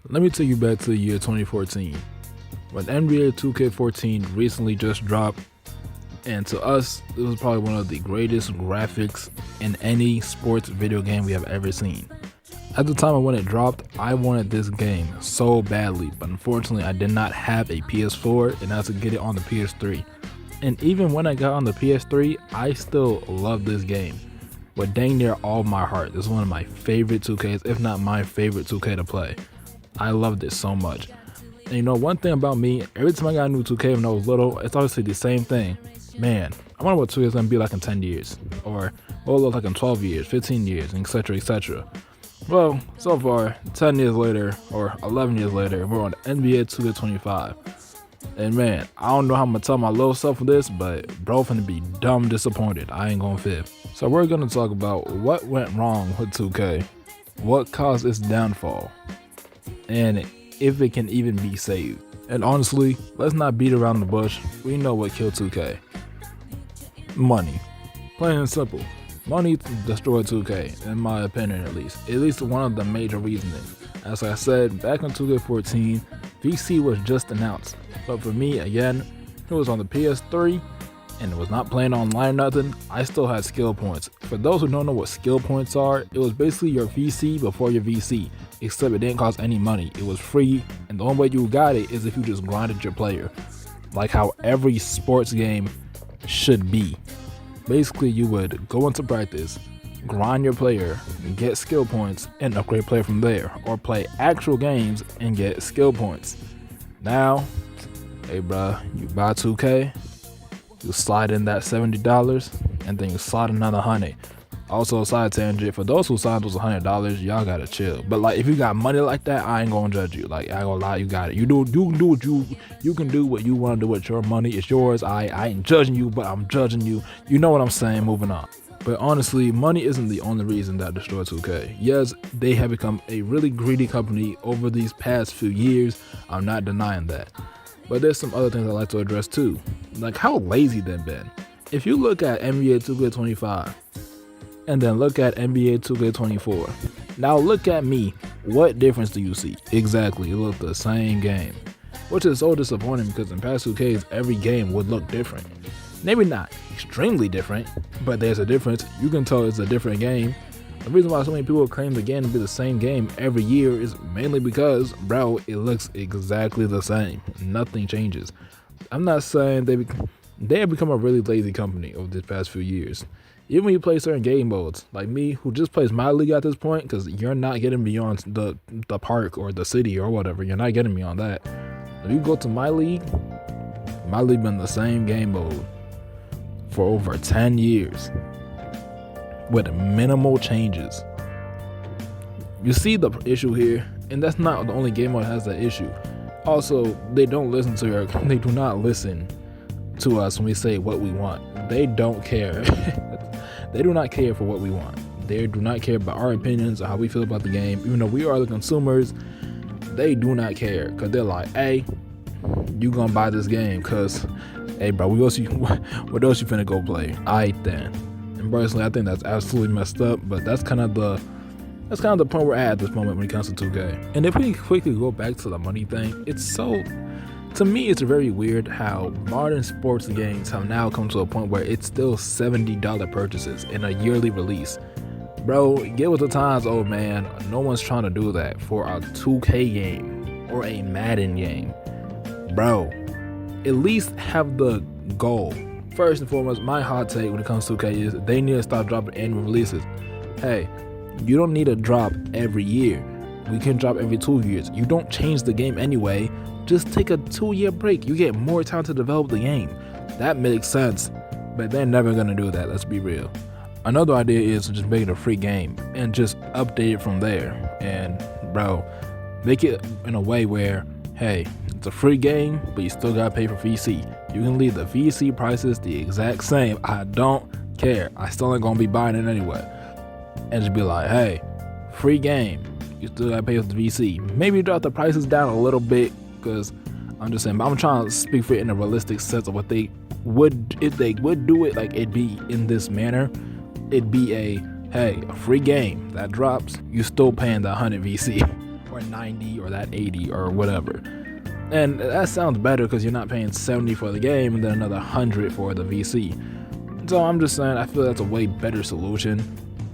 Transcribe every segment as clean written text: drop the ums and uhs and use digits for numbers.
Let me take you back to the year 2014 when NBA 2K14 recently just dropped, and to us, it was probably one of the greatest graphics in any sports video game we have ever seen. At the time of when it dropped, I wanted this game so badly, but unfortunately I did not have a PS4 and I had to get it on the PS3. And even when I got on the PS3, I still love this game with dang near all my heart. This is one of my favorite 2Ks, if not my favorite 2K to play. I loved it so much. And you know, one thing about me, every time I got a new 2K when I was little, it's obviously the same thing. Man, I wonder what 2K is going to be like in 10 years, or what it'll look like in 12 years, 15 years, etc, etc. Well, so far, 10 years later, or 11 years later, we're on NBA 2K25. And man, I don't know how I'm going to tell my little self this, but bro finna be dumb disappointed. I ain't gonna fib. So we're going to talk about what went wrong with 2K, what caused its downfall, and if it can even be saved. And honestly, let's not beat around the bush. We know what killed 2K. Money. Plain and simple. Money destroyed 2K, in my opinion at least. At least one of the major reasoning. As I said, back in 2K14, VC was just announced. But for me, again, it was on the PS3, and it was not playing online or nothing. I still had skill points. For those who don't know what skill points are, it was basically your VC before your VC, except it didn't cost any money. It was free, and the only way you got it is if you just grinded your player, like how every sports game should be. Basically, you would go into practice, grind your player, get skill points, and upgrade player from there, or play actual games and get skill points. Now, hey bruh, you buy 2K, you slide in that $70, and then you slide another 100. Also, side tangent, for those who signed those $100, y'all gotta chill. But like, if you got money like that, I ain't gonna judge you. Like, I ain't gonna lie, you got it. You can do what you want to do with your money. It's yours. I ain't judging you, but I'm judging you. You know what I'm saying? Moving on. But honestly, money isn't the only reason that destroyed 2K. Yes, they have become a really greedy company over these past few years. I'm not denying that. But there's some other things I'd like to address too. Like how lazy they've been. If you look at NBA 2K25, and then look at NBA 2K24. Now look at me. What difference do you see? Exactly, it looked the same game. Which is so disappointing because in past 2Ks, every game would look different. Maybe not extremely different, but there's a difference. You can tell it's a different game. The reason why so many people claim the game to be the same game every year is mainly because, bro, it looks exactly the same. Nothing changes. I'm not saying they have become a really lazy company over these past few years. Even when you play certain game modes, like me, who just plays my league at this point, because you're not getting beyond the park or the city or whatever, you're not getting beyond that. If you go to my league been the same game mode for over 10 years with minimal changes. You see the issue here, and that's not the only game mode that has that issue. Also, they do not listen to us when we say what we want. They don't care. They do not care for what we want. They do not care about our opinions or how we feel about the game. Even though we are the consumers, they do not care. Because they're like, hey, you gonna buy this game because, hey bro, what else you finna go play? Aight then. And personally, I think that's absolutely messed up, but that's kind of the point we're at this moment when it comes to 2K. And if we quickly go back to the money thing, to me, it's very weird how modern sports games have now come to a point where it's still $70 purchases in a yearly release. Bro, get with the times, old man. No one's trying to do that for a 2K game or a Madden game. Bro, at least have the goal. First and foremost, my hot take when it comes to 2K is they need to stop dropping annual releases. Hey, you don't need to drop every year. We can drop every 2 years. You don't change the game anyway. Just take a 2-year break. You get more time to develop the game. That makes sense, but they're never gonna do that. Let's be real. Another idea is to just make it a free game and just update it from there. And bro, make it in a way where, hey, it's a free game, but you still gotta pay for VC. You can leave the VC prices the exact same. I don't care. I still ain't gonna be buying it anyway. And just be like, hey, free game. You still gotta pay for the VC. Maybe drop the prices down a little bit. Because I'm just saying, I'm trying to speak for it in a realistic sense of what they would, if they would do it, like it'd be in this manner. It'd be a free game that drops, you still paying the 100 VC or 90 or that 80 or whatever. And that sounds better because you're not paying 70 for the game and then another 100 for the VC. So I'm just saying, I feel that's a way better solution,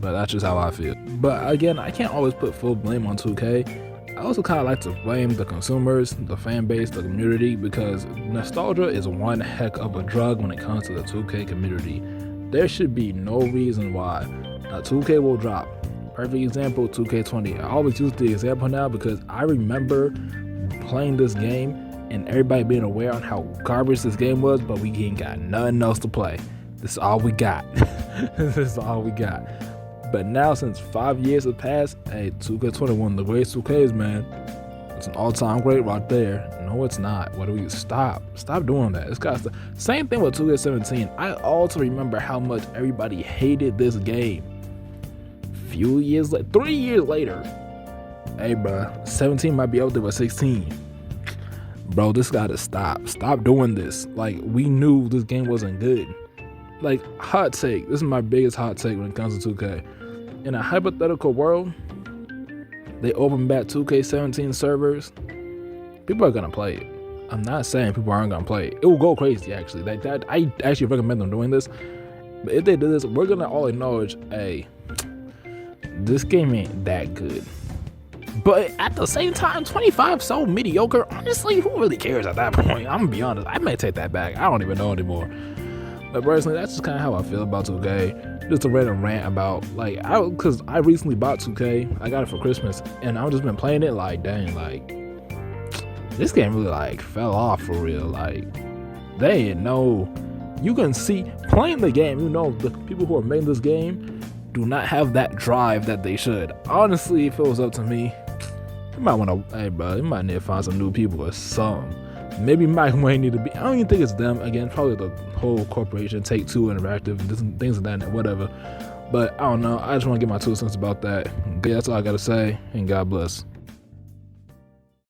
but that's just how I feel. But again, I can't always put full blame on 2K. I also kind of like to blame the consumers, the fan base, the community, because nostalgia is one heck of a drug when it comes to the 2K community. There should be no reason why. Now 2K will drop. Perfect example, 2K20. I always use the example now because I remember playing this game and everybody being aware on how garbage this game was, but we ain't got nothing else to play. This is all we got. This is all we got. But now, since 5 years have passed, hey, 2K20, one of the greatest 2Ks, man. It's an all-time great right there. No, it's not. What do we stop doing that? It's got to. Same thing with 2K17. I also remember how much everybody hated this game. Few years later, 3 years later, hey, bro, 17 might be out there with 16. Bro, this gotta stop. Stop doing this. Like, we knew this game wasn't good. Like, hot take. This is my biggest hot take when it comes to 2K. In a hypothetical world, they open back 2K17 servers, people are gonna play it. I'm not saying people aren't gonna play it. It will go crazy, actually. Like that, I actually recommend them doing this. But if they do this, we're gonna all acknowledge, hey, this game ain't that good. But at the same time, 25 so mediocre. Honestly, who really cares at that point? I'm gonna be honest. I may take that back. I don't even know anymore. But personally, that's just kind of how I feel about 2K. Just a random rant about, like, because I recently bought 2K. I got it for Christmas, and I've just been playing it. Like, dang, like, this game really like fell off for real. Like, they didn't know. You can see playing the game. You know, the people who are making this game do not have that drive that they should. Honestly, if it was up to me, you might want to, hey, bro, you might need to find some new people or something. Maybe Mike Wayne need to be. I don't even think it's them. Again, probably the whole corporation, Take-Two Interactive, things of that, whatever. But I don't know. I just want to get my 2 cents about that. Yeah, that's all I gotta say. And God bless.